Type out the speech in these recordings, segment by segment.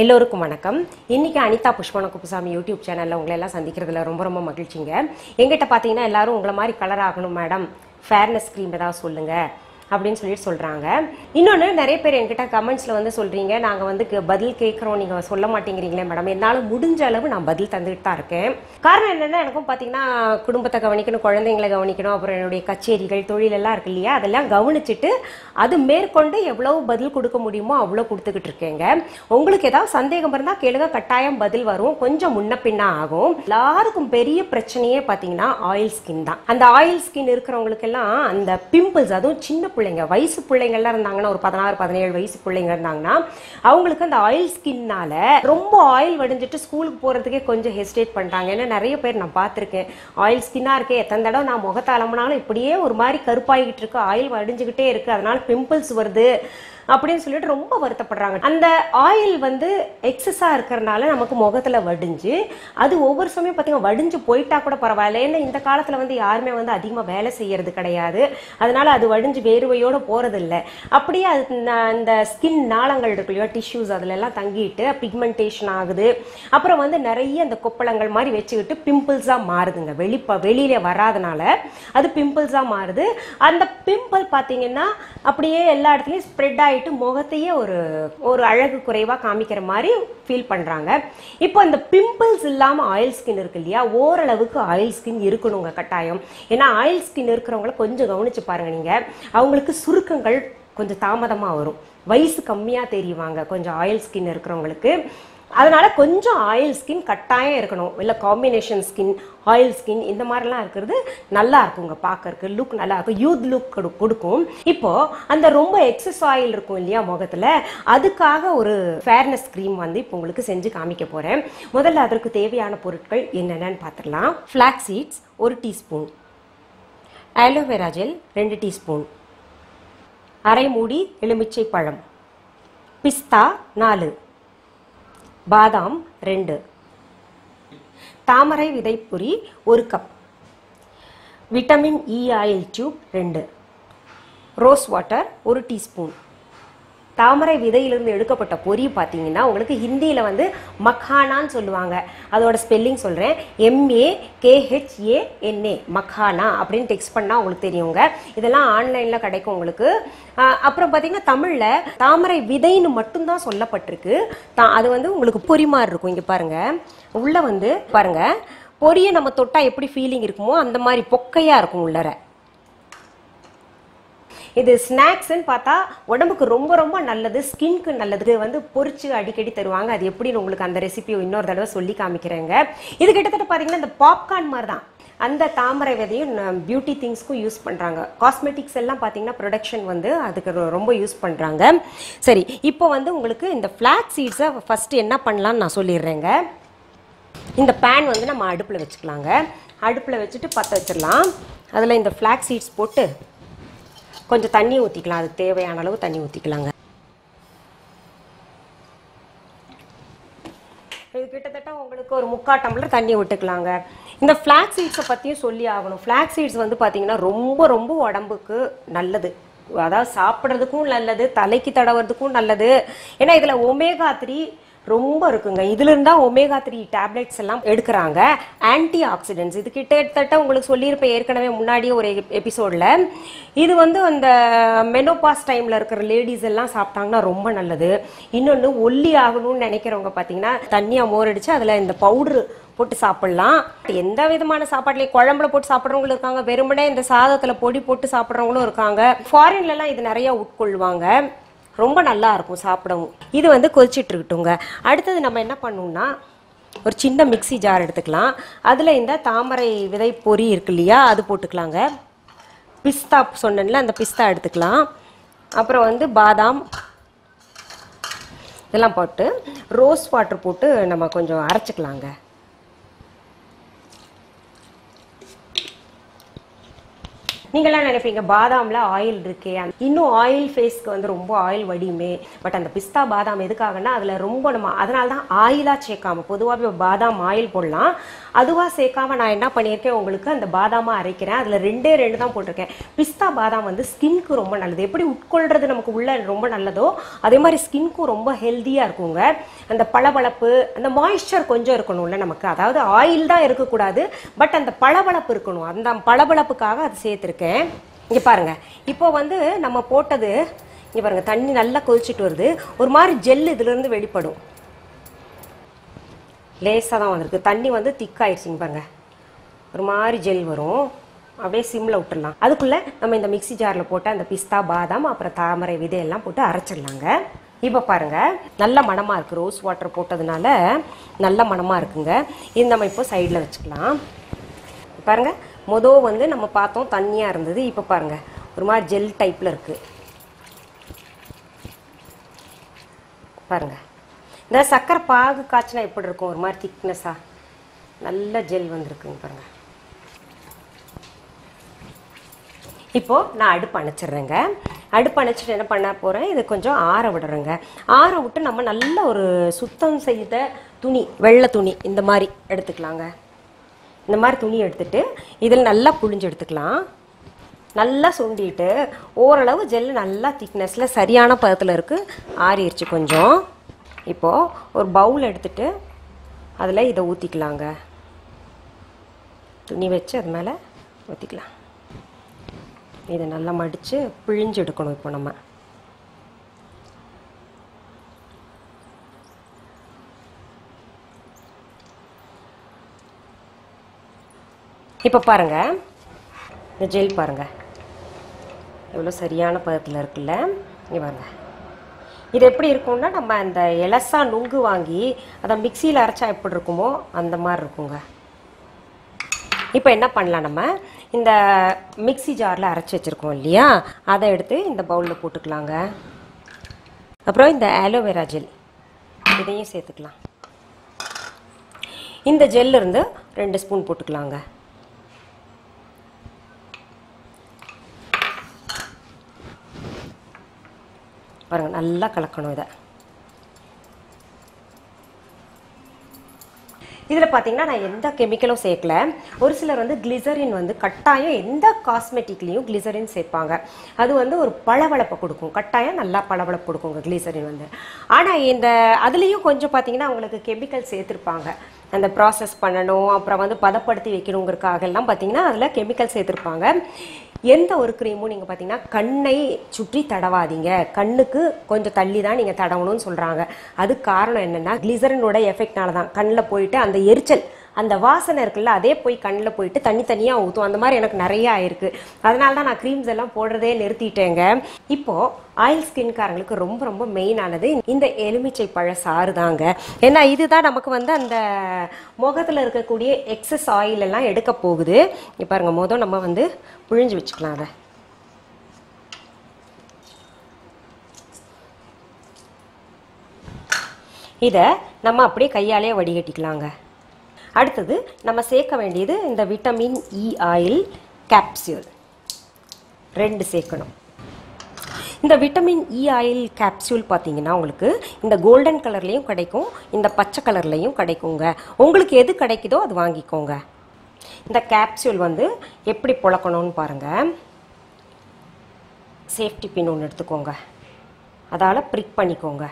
எல்லோருக்கும் வணக்கம். இன்னைக்கு அனிதா புஷ்பன குப்புசாமி யூடியூப் சேனல்ல உங்களை எல்லாம் சந்திக்கிறதுல ரொம்ப மகிழ்ச்சிங்க. எங்கிட்ட பார்த்தீங்கன்னா எல்லாரும் உங்களை மாதிரி கலர் ஆகணும் மேடம், ஃபேர்னஸ் க்ரீம் ஏதாவது சொல்லுங்க அப்படின்னு சொல்றாங்க. இன்னொன்று நிறைய பேர் என்கிட்ட கமெண்ட்ஸில் வந்து சொல்கிறீங்க, நாங்கள் வந்து பதில் கேட்குறோம், நீங்கள் சொல்ல மாட்டேங்கிறீங்களே மேடம். என்னால் முடிஞ்ச அளவு நான் பதில் தந்துட்டு தான் இருக்கேன். காரணம் என்னென்னா, எனக்கும் பார்த்தீங்கன்னா குடும்பத்தை கவனிக்கணும், குழந்தைங்களை கவனிக்கணும், அப்புறம் என்னுடைய கச்சேரிகள் தொழிலெல்லாம் இருக்கு இல்லையா, அதெல்லாம் கவனிச்சுட்டு அது மேற்கொண்டு எவ்வளவு பதில் கொடுக்க முடியுமோ அவ்வளோ கொடுத்துக்கிட்டு இருக்கேங்க. உங்களுக்கு ஏதாவது சந்தேகம் இருந்தால் கேளுங்க, கட்டாயம் பதில் வரும். கொஞ்சம் முன்ன பின்னா ஆகும். எல்லாருக்கும் பெரிய பிரச்சனையே பார்த்தீங்கன்னா ஆயில் ஸ்கின் தான். அந்த ஆயில் ஸ்கின் இருக்கிறவங்களுக்கெல்லாம் அந்த பிம்பிள்ஸ், அதுவும் சின்ன பிள்ளைங்க, வயசு பிள்ளைங்கள்லாம் இருந்தாங்கன்னா, ஒரு 16-17 வயசு பிள்ளைங்க இருந்தாங்கன்னா, அவங்களுக்கு அந்த ஆயில் ஸ்கின்னால ரொம்ப ஆயில் வடிஞ்சிட்டு ஸ்கூலுக்கு போறதுக்கே கொஞ்சம் ஹெசிடேட் பண்றாங்க. ஏன்னா நிறைய பேர் நான் பார்த்துருக்கேன், ஆயில் ஸ்கின்னா இருக்கே, எத்தனை தடவை நான் முகத்தை அலம்பினாலும் இப்படியே ஒரு மாதிரி கருப்பாகிட்டு இருக்கு, ஆயில் வடிஞ்சுக்கிட்டே இருக்கு, அதனால பிம்பிள்ஸ் வருது அப்படின்னு சொல்லிட்டு ரொம்ப வருத்தப்படுறாங்க. அந்த ஆயில் வந்து எக்ஸஸா இருக்கிறதுனால நமக்கு முகத்துல வடிஞ்சு, அது ஒவ்வொரு சமயம் பார்த்தீங்கன்னா வடிஞ்சு போயிட்டா கூட பரவாயில்ல. ஏன்னா இந்த காலத்துல வந்து யாருமே வந்து அதிகமா வேலை செய்யறது கிடையாது, அதனால அது வடிஞ்சு வேர்வையோட போறது இல்லை. அப்படியே அது அந்த ஸ்கின் நாளங்கள் இருக்கு இல்லையா, டிஷ்யூஸ், அதுல எல்லாம் தங்கிட்டு பிக்மெண்டேஷன் ஆகுது. அப்புறம் வந்து நிறைய அந்த கொப்பளங்கள் மாதிரி வச்சுக்கிட்டு பிம்பிள்ஸா மாறுதுங்க. வெளியில வராதனால அது பிம்பிள்ஸா மாறுது. அந்த பிம்பிள் பார்த்தீங்கன்னா அப்படியே எல்லா இடத்துலயும் ஸ்ப்ரெட் ஆகி முகத்தையே ஒரு அழகு குறைவா காமிக்கிற மாதிரி ஃபீல் பண்றாங்க. இப்போ இந்த பிம்பிள்ஸ் இல்லாம ஆயில் ஸ்கின் இருக்கு இல்லையா, ஓரளவுக்கு ஆயில் ஸ்கின் இருக்கணுங்க கட்டாயம். ஏன்னா ஆயில் ஸ்கின் இருக்கிறவங்கள கொஞ்சம் கவனிச்சு பாருங்க நீங்க, அவங்களுக்கு சுருக்கங்கள் கொஞ்சம் தாமதமா வரும், வயசு கம்மியா தெரியுவாங்க கொஞ்சம் ஆயில் ஸ்கின் இருக்கிறவங்களுக்கு. அதனால கொஞ்சம் ஆயில் ஸ்கின் கட்டாயம் இருக்கணும். இல்லை காம்பினேஷன் ஸ்கின், ஆயில் ஸ்கின் இந்த மாதிரிலாம் இருக்கிறது நல்லா இருக்குங்க, பார்க்கறதுக்கு லுக் நல்லா இருக்கும், யூத் லுக் கொடுக்கும். இப்போ அந்த ரொம்ப எக்ஸஸ் ஆயில் இருக்கும் இல்லையா முகத்துல, அதுக்காக ஒரு ஃபேர்னஸ் க்ரீம் வந்து இப்போ உங்களுக்கு செஞ்சு காமிக்க போறேன். முதல்ல அதற்கு தேவையான பொருட்கள் என்னென்னு பார்த்துடலாம். Flax seeds 1 teaspoon, aloe vera gel 2 teaspoon, அரை மூடி எலுமிச்சை பழம், பிஸ்தா 4, பாதாம் 2, தாமரை விதை பொரி 1 cup, vitamin E oil tube 2, rose water 1 teaspoon. தாமரை விதையிலிருந்து எடுக்கப்பட்ட பொரி பார்த்தீங்கன்னா உங்களுக்கு ஹிந்தியில் வந்து மக்கானான்னு சொல்லுவாங்க. அதோட ஸ்பெல்லிங் சொல்கிறேன், MAKHANA, மக்கானா அப்படின்னு டெக்ஸ்ட் பண்ணால் உங்களுக்கு தெரியுங்க. இதெல்லாம் ஆன்லைனில் கிடைக்கும் உங்களுக்கு. அப்புறம் பார்த்தீங்கன்னா தமிழில் தாமரை விதைன்னு மட்டும்தான் சொல்லப்பட்டிருக்கு. அது வந்து உங்களுக்கு பொரி மாதிரி இருக்கும். இங்கே பாருங்கள், உள்ளே வந்து பாருங்கள், பொரியை நம்ம தொட்டால் எப்படி ஃபீலிங் இருக்குமோ அந்த மாதிரி பொக்கையாக இருக்கும் உள்ளர. இது ஸ்நாக்ஸ்ன்னு பார்த்தா உடம்புக்கு ரொம்ப நல்லது, ஸ்கின்க்கு நல்லது. வந்து பொரிச்சு அடிக்கடி தருவாங்க. அது எப்படின்னு உங்களுக்கு அந்த ரெசிபியை இன்னொரு தடவை சொல்லி காமிக்கிறேங்க. இது கிட்டத்தட்ட பார்த்தீங்கன்னா இந்த பாப்கார்ன் மாதிரி தான். அந்த தாமரை விதையும் பியூட்டி திங்ஸ்க்கும் யூஸ் பண்ணுறாங்க. காஸ்மெட்டிக்ஸ் எல்லாம் பார்த்தீங்கன்னா ப்ரொடக்ஷன் வந்து அதுக்கு ரொம்ப யூஸ் பண்ணுறாங்க. சரி, இப்போ வந்து உங்களுக்கு இந்த ஃப்ளாக்ஸ் சீட்ஸை ஃபஸ்ட்டு என்ன பண்ணலான்னு நான் சொல்லிடுறேங்க. இந்த பேன் வந்து நம்ம அடுப்பில் வச்சுக்கலாங்க. அடுப்பில் வச்சுட்டு பற்ற வச்சிடலாம். அதில் இந்த ஃப்ளாக்ஸ் சீட்ஸ் போட்டு கொஞ்சம் தண்ணி ஊற்றிக்கலாம், அதுக்கு தேவையான அளவு தண்ணி ஊற்றிக்கலாங்க. இது கிட்டத்தட்ட உங்களுக்கு ஒரு 3/4 டம்ளர் தண்ணி விட்டுக்கலாங்க. இந்த ஃப்ளாக்ஸ் சீட்ஸை பற்றியும் சொல்லி ஆகணும். ஃப்ளாக்ஸ் சீட்ஸ் வந்து பார்த்தீங்கன்னா ரொம்ப உடம்புக்கு நல்லது. அதாவது சாப்பிட்றதுக்கும் நல்லது, தலைக்கு தடவுறதுக்கும் நல்லது. ஏன்னா இதில் ஒமேகா 3 ரொம்ப இருக்குங்க. இதுல இருந்தா ஒமேகா 3 டேப்லெட்ஸ் எல்லாம் எடுக்கிறாங்க, ஆன்டி ஆக்சிடென்ட்ஸ். இது கிட்டத்தட்ட உங்களுக்கு சொல்லியிருப்பேன் ஏற்கனவே முன்னாடியே ஒரு எபிசோட்ல. இது வந்து அந்த மெனோபாஸ் டைம்ல இருக்கிற லேடிஸ் எல்லாம் சாப்பிட்டாங்கன்னா ரொம்ப நல்லது. இன்னொன்று, ஒல்லி ஆகணும்னு நினைக்கிறவங்க பார்த்தீங்கன்னா தண்ணியா மோர் அடிச்சு அதுல இந்த பவுடரு போட்டு சாப்பிடலாம். எந்த விதமான சாப்பாட்டுலையும் குழம்புல போட்டு சாப்பிட்றவங்களும் இருக்காங்க, வெறுமனே இந்த சாதத்துல பொடி போட்டு சாப்பிட்றவங்களும் இருக்காங்க. ஃபாரின்ல எல்லாம் இது நிறைய உட்கொள்வாங்க, ரொம்ப நல்லா இருக்கும் சாப்பிடவும். இது வந்து கொதிச்சிட்டு இருக்கட்டுங்க. அடுத்தது நம்ம என்ன பண்ணணும்னா, ஒரு சின்ன மிக்சி ஜார் எடுத்துக்கலாம். அதில் இந்த தாமரை விதை பொரி இருக்கு இல்லையா, அது போட்டுக்கலாங்க. பிஸ்தா சொன்னேன்ல, அந்த பிஸ்தா எடுத்துக்கலாம். அப்புறம் வந்து பாதாம் இதெல்லாம் போட்டு ரோஸ் வாட்டர் போட்டு நம்ம கொஞ்சம் நீங்களாம் நினைப்பீங்க பாதாம்ல ஆயில் இருக்கே, இன்னும் ஆயில் ஃபேஸ்க்கு வந்து ரொம்ப ஆயில் வடியுமே. பட் அந்த பிஸ்தா பாதாம் எதுக்காகனா அதுல ரொம்ப நம்ம அதனால தான் ஆயிலா சேர்க்காம, பொதுவாகவே பாதாம் ஆயில் போடலாம், அதுவா சேர்க்காம நான் என்ன பண்ணியிருக்கேன், உங்களுக்கு அந்த பாதாமா அரைக்கிறேன். அதுல 2 தான் போட்டிருக்கேன். பிஸ்தா பாதாம் வந்து ஸ்கின்க்கு ரொம்ப நல்லது. எப்படி உட்கொள்றது நமக்கு உள்ள ரொம்ப நல்லதோ அதே மாதிரி ஸ்கின்க்கும் ரொம்ப ஹெல்த்தியா இருக்குங்க. அந்த பளபளப்பு, அந்த மாய்ஸ்சர் கொஞ்சம் இருக்கணும்ல நமக்கு, அதாவது ஆயில் தான் இருக்கக்கூடாது, பட் அந்த பளபளப்பு இருக்கணும். அந்த பளபளப்புக்காக அது சேர்த்துருக்கேன். இங்க பாருங்க, இப்போ வந்து நம்ம போட்டது, இங்க பாருங்க தண்ணி நல்லா கொதிச்சுட்டு வருது. ஒரு மாதிரி ஜெல் இதுல இருந்து வெளிப்படும். லேசா தான் வந்திருக்கு, தண்ணி வந்து திக்காயிடுச்சுங்க பாருங்க. ஒரு மாதிரி ஜெல் வரும். அப்படியே சிம்ல விட்டுடலாம். அதுக்குள்ள நம்ம இந்த மிக்ஸி ஜார்ல போட்டு அந்த பிஸ்தா பாதாம் அப்புறம் தாமரை விதையெல்லாம் போட்டு அரைச்சிடலாங்க. இப்போ பாருங்க நல்ல மணமா இருக்கு, ரோஸ் வாட்டர் போட்டதுனால நல்ல மணமா இருக்குங்க. இது நம்ம இப்போ சைடில் வச்சுக்கலாம். பாருங்க வந்து நம்ம பார்த்தோம் தண்ணியா இருந்தது, இப்போ பாருங்க ஒரு மாதிரி ஜெல் டைப்ல இருக்கு. பாருங்க இந்த சக்கரை பாகு காய்ச்சினா எப்படி இருக்கும், ஒரு மாதிரி திக்னஸா நல்ல ஜெல் வந்திருக்குங்க பாருங்க. இப்போ நான் அடுப்பு அணைச்சிடுறேங்க. அடுப்பு அணைச்சிட்டு என்ன பண்ண போறேன், இது கொஞ்சம் ஆற விடுறேங்க. ஆற விட்டு நம்ம நல்ல ஒரு சுத்தம் செய்த துணி, வெள்ளை துணி இந்த மாதிரி எடுத்துக்கலாங்க. இந்த மாதிரி துணி எடுத்துட்டு இதில் நல்லா புழிஞ்சு எடுத்துக்கலாம். நல்லா சுண்டிட்டு ஓரளவு ஜெல்லு நல்லா திக்னஸில் சரியான பதத்தில் இருக்குது, ஆறிடுச்சு கொஞ்சம். இப்போது ஒரு பவுல் எடுத்துட்டு அதில் இதை ஊற்றிக்கலாங்க. துணி வச்சு அது மேலே ஊற்றிக்கலாம். இதை நல்லா மடித்து பிழிஞ்சு எடுக்கணும். இப்போ நம்ம இப்போ பாருங்க இந்த ஜெல் பாருங்க எவ்வளோ சரியான பதத்தில் இருக்குல்ல. இங்கே பாருங்க இது எப்படி இருக்கும்னா நம்ம அந்த எலசா நுங்கு வாங்கி அதை மிக்சியில் அரைச்சா எப்படி இருக்குமோ அந்த மாதிரி இருக்குங்க. இப்போ என்ன பண்ணலாம், நம்ம இந்த மிக்ஸி ஜாரில் அரைச்சி வச்சுருக்கோம் இல்லையா, அதை எடுத்து இந்த பவுலில் போட்டுக்கலாங்க. அப்புறம் இந்த ஆலோவேரா ஜெல் இதையும் சேர்த்துக்கலாம். இந்த ஜெல் இருந்து 2 ஸ்பூன் போட்டுக்கலாங்க. பாருங்க நல்லா கலக்கணும் இதை. இதில் பார்த்தீங்கன்னா நான் எந்த கெமிக்கலும் சேர்க்கல. ஒரு சிலர் வந்து கிளிசரின் வந்து கட்டாயம் எந்த காஸ்மெட்டிக்லேயும் கிளிசரின் சேர்ப்பாங்க. அது வந்து ஒரு பளபளப்பை கொடுக்கும், கட்டாயம் நல்லா பளபளப்பு கொடுக்குங்க கிளிசரின் வந்து. ஆனால் இந்த அதுலேயும் கொஞ்சம் பார்த்தீங்கன்னா அவங்களுக்கு கெமிக்கல் சேர்த்துருப்பாங்க. அந்த ப்ராசஸ் பண்ணணும், அப்புறம் வந்து பதப்படுத்தி வைக்கணுங்கிறதுக்காக எல்லாம் பார்த்தீங்கன்னா அதில் கெமிக்கல் சேர்த்துருப்பாங்க. எந்த ஒரு க்ரீமும் நீங்கள் பார்த்தீங்கன்னா கண்ணை சுற்றி தடவாதீங்க, கண்ணுக்கு கொஞ்சம் தள்ளி தான் நீங்கள் தடவணும்னு சொல்கிறாங்க. அது காரணம் என்னென்னா கிளிசரினோட எஃபெக்ட்னால தான். கண்ணில் போயிட்டு அந்த எரிச்சல், அந்த வாசனை இருக்குல்ல, அதே போய் கண்ணில் போயிட்டு தனியாக ஊற்றும். அந்த மாதிரி எனக்கு நிறையா ஆயிருக்கு. அதனால தான் நான் க்ரீம்ஸ் எல்லாம் போடுறதே நிறுத்திட்டேங்க. இப்போது ஆயில் ஸ்கின்காரங்களுக்கு ரொம்ப ரொம்ப மெயினானது இந்த எலுமிச்சை பழ சாறு தாங்க. ஏன்னா இதுதான் நமக்கு வந்து அந்த முகத்தில் இருக்கக்கூடிய எக்ஸஸ் ஆயில் எல்லாம் எடுக்க போகுது. இப்போ பாருங்க நம்ம வந்து புழிஞ்சு வச்சுக்கலாம். அதை இதை நம்ம அப்படியே கையாலே வடிகட்டிக்கலாங்க. அடுத்தது நம்ம சேர்க்க வேண்டியது இந்த விட்டமின் இ ஆயில் கேப்சியூல் 2 சேர்க்கணும். இந்த விட்டமின் இ ஆயில் கேப்சூல் பார்த்தீங்கன்னா உங்களுக்கு இந்த கோல்டன் கலர்லேயும் கிடைக்கும், இந்த பச்சை கலர்லேயும் கிடைக்குங்க. உங்களுக்கு எது கிடைக்குதோ அது வாங்கிக்கோங்க. இந்த கேப்சூல் வந்து எப்படி புழக்கணும்னு பாருங்கள். சேஃப்டி பின் ஒன்று எடுத்துக்கோங்க, அதால் ப்ரிக் பண்ணிக்கோங்க.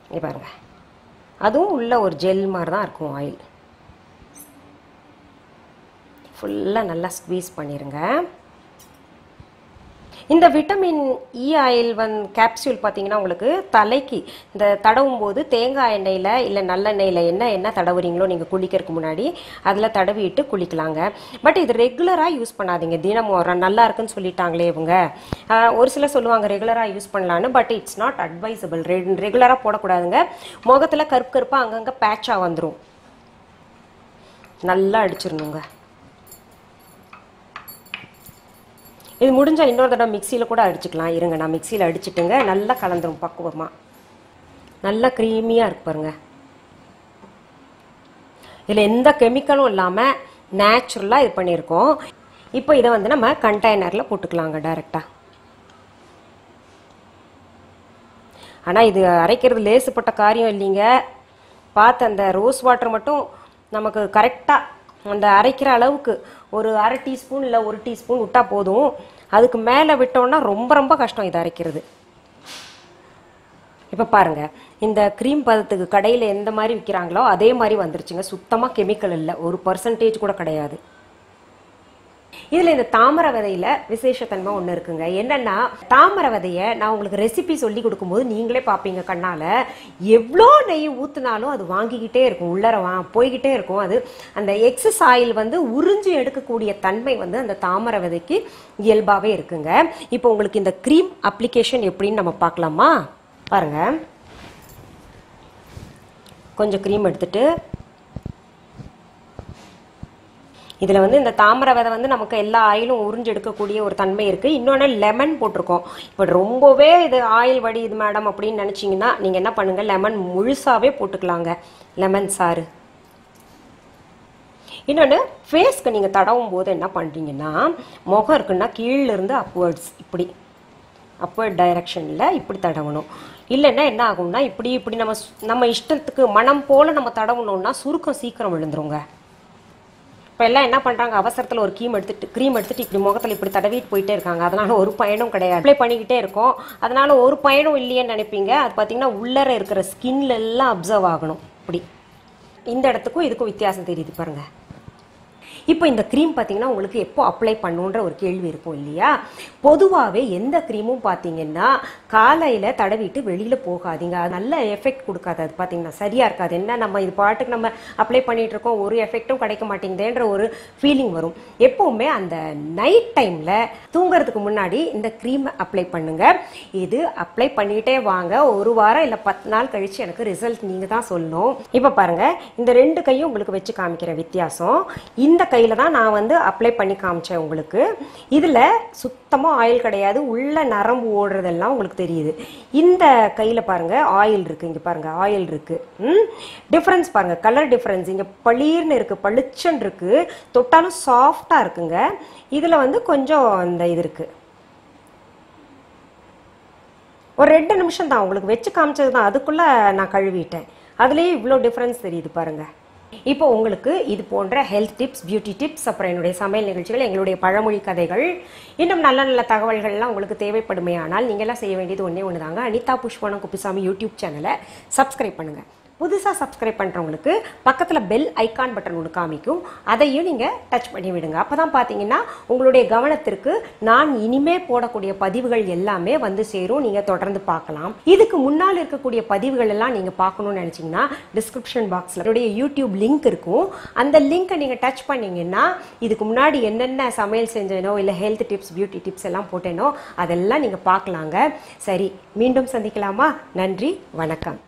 இங்கே பாருங்கள், அதுவும் உள்ள ஒரு ஜெல் மாதிரி தான் இருக்கும் ஆயில். ஃபுல்லாக நல்லா ஸ்க்வீஸ் பண்ணிடுங்க. இந்த விட்டமின் இ ஆயில் கேப்சூல் பார்த்தீங்கன்னா உங்களுக்கு தலைக்கு இந்த தடவும் போது தேங்காய் எண்ணெயில் இல்லை நல்லெண்ணெயில் என்ன தடவுறீங்களோ நீங்கள் குளிக்கிறதுக்கு முன்னாடி அதில் தடவிட்டு குளிக்கலாங்க. பட் இது ரெகுலராக யூஸ் பண்ணாதீங்க. தினமும் நல்லா இருக்குன்னு சொல்லிட்டாங்களே இவங்க. ஒரு சிலர் சொல்லுவாங்க ரெகுலராக யூஸ் பண்ணலான்னு, பட் இட்ஸ் நாட் அட்வைசபிள். ரெகுலராக போடக்கூடாதுங்க. முகத்தில் கருப்பாக அங்கங்கே பேட்சாக வந்துடும். நல்லா அடிச்சிடணுங்க. இது முடிஞ்சால் இன்னொரு தடவை மிக்சியில் கூட அடிச்சுக்கலாம். இருங்க, நான் மிக்சியில் அடிச்சுட்டுங்க. நல்லா கலந்துரும் பக்குவமாக. நல்லா க்ரீமியாக இருக்கு பாருங்க. இதில் எந்த கெமிக்கலும் இல்லாமல் நேச்சுரலாக இது பண்ணியிருக்கோம். இப்போ இதை வந்து நம்ம கண்டெய்னரில் போட்டுக்கலாங்க டைரெக்டாக. ஆனால் இது அரைக்கிறது லேசுப்பட்ட காரியம் இல்லைங்க. பார்த்து அந்த ரோஸ் வாட்டர் மட்டும் நமக்கு கரெக்டாக அந்த அரைக்கிற அளவுக்கு ஒரு அரை டீஸ்பூன் இல்லை 1 டீஸ்பூன் விட்டால் போதும். அதுக்கு மேலே விட்டோம்னா ரொம்ப ரொம்ப கஷ்டம் இது அரைக்கிறது. இப்போ பாருங்கள், இந்த க்ரீம் பதத்துக்கு கடையில் எந்த மாதிரி விற்கிறாங்களோ அதே மாதிரி வந்துருச்சுங்க. சுத்தமாக கெமிக்கல் இல்லை, 1% கூட கிடையாது. இதில் இந்த தாமரை விதையில் விசேஷத்தன்மை ஒன்று இருக்குங்க. என்னென்னா, தாமரை விதையை நான் உங்களுக்கு ரெசிபி சொல்லி கொடுக்கும்போது நீங்களே பார்ப்பீங்க கண்ணால், எவ்வளோ நெய் ஊற்றினாலும் அது வாங்கிக்கிட்டே இருக்கும், உள்ளர போய்கிட்டே இருக்கும். அது அந்த எக்ஸஸ் ஆயில் வந்து உறிஞ்சி எடுக்கக்கூடிய தன்மை வந்து அந்த தாமரை விதைக்கு இயல்பாகவே இருக்குங்க. இப்போ உங்களுக்கு இந்த க்ரீம் அப்ளிகேஷன் எப்படின்னு நம்ம பார்க்கலாமா? பாருங்கள், கொஞ்சம் க்ரீம் எடுத்துட்டு இதில் வந்து இந்த தாமரை விதை வந்து நமக்கு எல்லா ஆயிலும் உறிஞ்சு எடுக்கக்கூடிய ஒரு தன்மை இருக்குது. இன்னொன்று லெமன் போட்டிருக்கோம். இப்போ ரொம்பவே இது ஆயில் வடியுது மேடம் அப்படின்னு நினச்சிங்கன்னா நீங்கள் என்ன பண்ணுங்கள், லெமன் முழுசாகவே போட்டுக்கலாங்க, லெமன் சாறு. இன்னொன்று, ஃபேஸ்க்கு நீங்கள் தடவும் போது என்ன பண்ணுறீங்கன்னா, முகம் இருக்குன்னா கீழிருந்து அப்வர்ட்ஸ், இப்படி அப்வர்ட் டைரக்ஷனில் இப்படி தடவணும். இல்லைன்னா என்ன ஆகும்னா, இப்படி நம்ம இஷ்டத்துக்கு மனம் போல் நம்ம தடவணும்னா சுருக்கம் சீக்கிரம் விழுந்துருங்க. இப்போ எல்லாம் என்ன பண்ணுறாங்க, அவசரத்தில் ஒரு க்ரீம் எடுத்துட்டு இப்படி முகத்தில் இப்படி தடவிட்டு போயிட்டே இருக்காங்க. அதனால ஒரு பயனும் கிடையாது. அப்ளை பண்ணிக்கிட்டே இருக்கோம், அதனால ஒரு பயனும் இல்லையேன்னு நினைப்பீங்க. அது பார்த்தீங்கன்னா உள்ளர இருக்கிற ஸ்கின்ல எல்லாம் அப்சர்வ் ஆகணும். இப்படி இந்த இடத்துக்கும் இதுக்கும் வித்தியாசம் தெரியுது பாருங்க. இப்போ இந்த க்ரீம் பார்த்தீங்கன்னா உங்களுக்கு எப்போ அப்ளை பண்ணுன்ற ஒரு கேள்வி இருக்கும் இல்லையா? பொதுவாகவே எந்த க்ரீமும் பார்த்தீங்கன்னா காலையில் தடவிட்டு வெளியில் போகாதீங்க. அது நல்ல எஃபெக்ட் கொடுக்காது. அது பார்த்தீங்கன்னா சரியாக இருக்காது. என்ன நம்ம இது பாட்டுக்கு நம்ம அப்ளை பண்ணிட்டு இருக்கோம், ஒரு எஃபெக்டும் கிடைக்க மாட்டேங்குதுன்ற ஒரு ஃபீலிங் வரும். எப்போவுமே அந்த நைட் டைமில் தூங்குறதுக்கு முன்னாடி இந்த க்ரீம் அப்ளை பண்ணுங்க. இது அப்ளை பண்ணிகிட்டே வாங்க. 1 வாரம் இல்லை 10 நாள் கழித்து எனக்கு ரிசல்ட் நீங்கள் தான் சொல்லணும். இப்போ பாருங்கள், இந்த 2 கையும் உங்களுக்கு வச்சு காமிக்கிற வித்தியாசம். இந்த கையில் தான் நான் வந்து அப்ளை பண்ணி காமிச்சேன் உங்களுக்கு. இதில் சுத்தமாக ஆயில் கிடையாது, உள்ள நரம்பு ஓடுறதெல்லாம் உங்களுக்கு தெரியுது. இந்த கையில் பாருங்கள் ஆயில் இருக்குது, இங்கே பாருங்கள் ஆயில் இருக்குது. டிஃப்ரென்ஸ் பாருங்கள், கலர் டிஃப்ரென்ஸ். இங்கே பளீர்னு இருக்குது, பளிச்சன் இருக்குது, தொட்டாலும் சாஃப்டாக இருக்குங்க. இதில் வந்து கொஞ்சம் இந்த இது இருக்குது. ஒரு 2 நிமிஷம் தான் உங்களுக்கு வச்சு காமிச்சது தான், அதுக்குள்ளே நான் கழுவிட்டேன். அதுலேயே இவ்வளோ டிஃப்ரென்ஸ் தெரியுது பாருங்கள். இப்போ உங்களுக்கு இது போன்ற ஹெல்த் டிப்ஸ், பியூட்டி டிப்ஸ், அப்புறம் என்னுடைய சமையல் நிகழ்ச்சிகள், எங்களுடைய பழமொழி கதைகள், இன்னும் நல்ல நல்ல தகவல்கள்லாம் உங்களுக்கு தேவைப்படுமே. ஆனால் நீங்கள்லாம் செய்ய வேண்டியது ஒன்று தாங்க, அனிதா புஷ்பவனம் குப்புசாமி யூடியூப் சேனலை சப்ஸ்கிரைப் பண்ணுங்கள். புதுசாக சப்ஸ்கிரைப் பண்ணுறவங்களுக்கு பக்கத்தில் பெல் ஐக்கான் பட்டன் ஒன்று காமிக்கும், அதையும் நீங்கள் டச் பண்ணி விடுங்க. அப்போ தான் பார்த்தீங்கன்னா உங்களுடைய கவனத்திற்கு நான் இனிமே போடக்கூடிய பதிவுகள் எல்லாமே வந்து சேரும், நீங்கள் தொடர்ந்து பார்க்கலாம். இதுக்கு முன்னால் இருக்கக்கூடிய பதிவுகள் எல்லாம் நீங்கள் பார்க்கணும்னு நினச்சிங்கன்னா டிஸ்கிரிப்ஷன் பாக்ஸில் என்னுடைய யூடியூப் லிங்க் இருக்கும். அந்த லிங்க்கை நீங்கள் டச் பண்ணிங்கன்னா இதுக்கு முன்னாடி என்னென்ன சமையல் செஞ்சேனோ இல்லை ஹெல்த் டிப்ஸ், பியூட்டி டிப்ஸ் எல்லாம் போட்டேனோ அதெல்லாம் நீங்கள் பார்க்கலாங்க. சரி, மீண்டும் சந்திக்கலாமா? நன்றி, வணக்கம்.